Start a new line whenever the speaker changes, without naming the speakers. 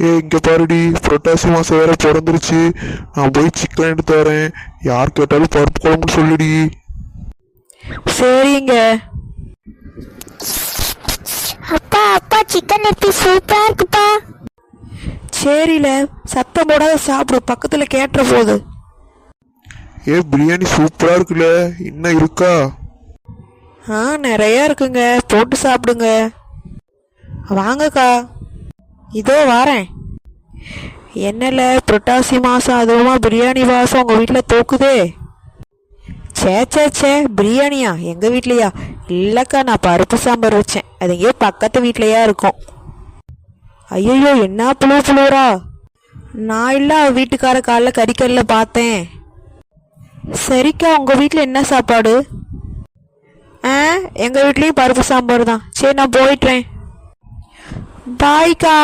இங்கே பாருடி, புரட்டாசி மாதம் வேற பிறந்துருச்சு. நான் போய் சிக்கன் எடுத்து வரேன். யார் கேட்டாலும் பருப்பு குழம்புன்னு சொல்லிடி.
சரிங்க.
அப்பா அப்பா சிக்கன் எப்படி சூப்பரா இருக்குப்பா.
சரியில சத்தம் போடாத சாப்பிடு, பக்கத்துல கேட்டுற போகுது.
பிரியாணி சூப்பரா இருக்குல்ல, இன்னும் இருக்கா?
நிறைய இருக்குங்க, போட்டு சாப்பிடுங்க. வாங்கக்கா, இதோ வாரேன். என்னல புரட்டாசி மாதம் அதுவுமா பிரியாணி வாசம் உங்கள் வீட்டில் தூக்குதே. சே பிரியாணியா எங்கள் வீட்லையா? இல்லைக்கா, நான் பருப்பு சாம்பார் வச்சேன். அது எங்கேயோ பக்கத்து வீட்லையா இருக்கும். ஐயோ, என்ன புழுவுறா? நான் இல்லை, வீட்டுக்கார காலைல கறிக்கல்ல பார்த்தேன். சரிக்கா, உங்கள் வீட்டில் என்ன சாப்பாடு? எங்கள் வீட்லேயும் பருப்பு சாம்பார் தான். சரி, நான் போயிட்டுறேன். பாய்க்கா.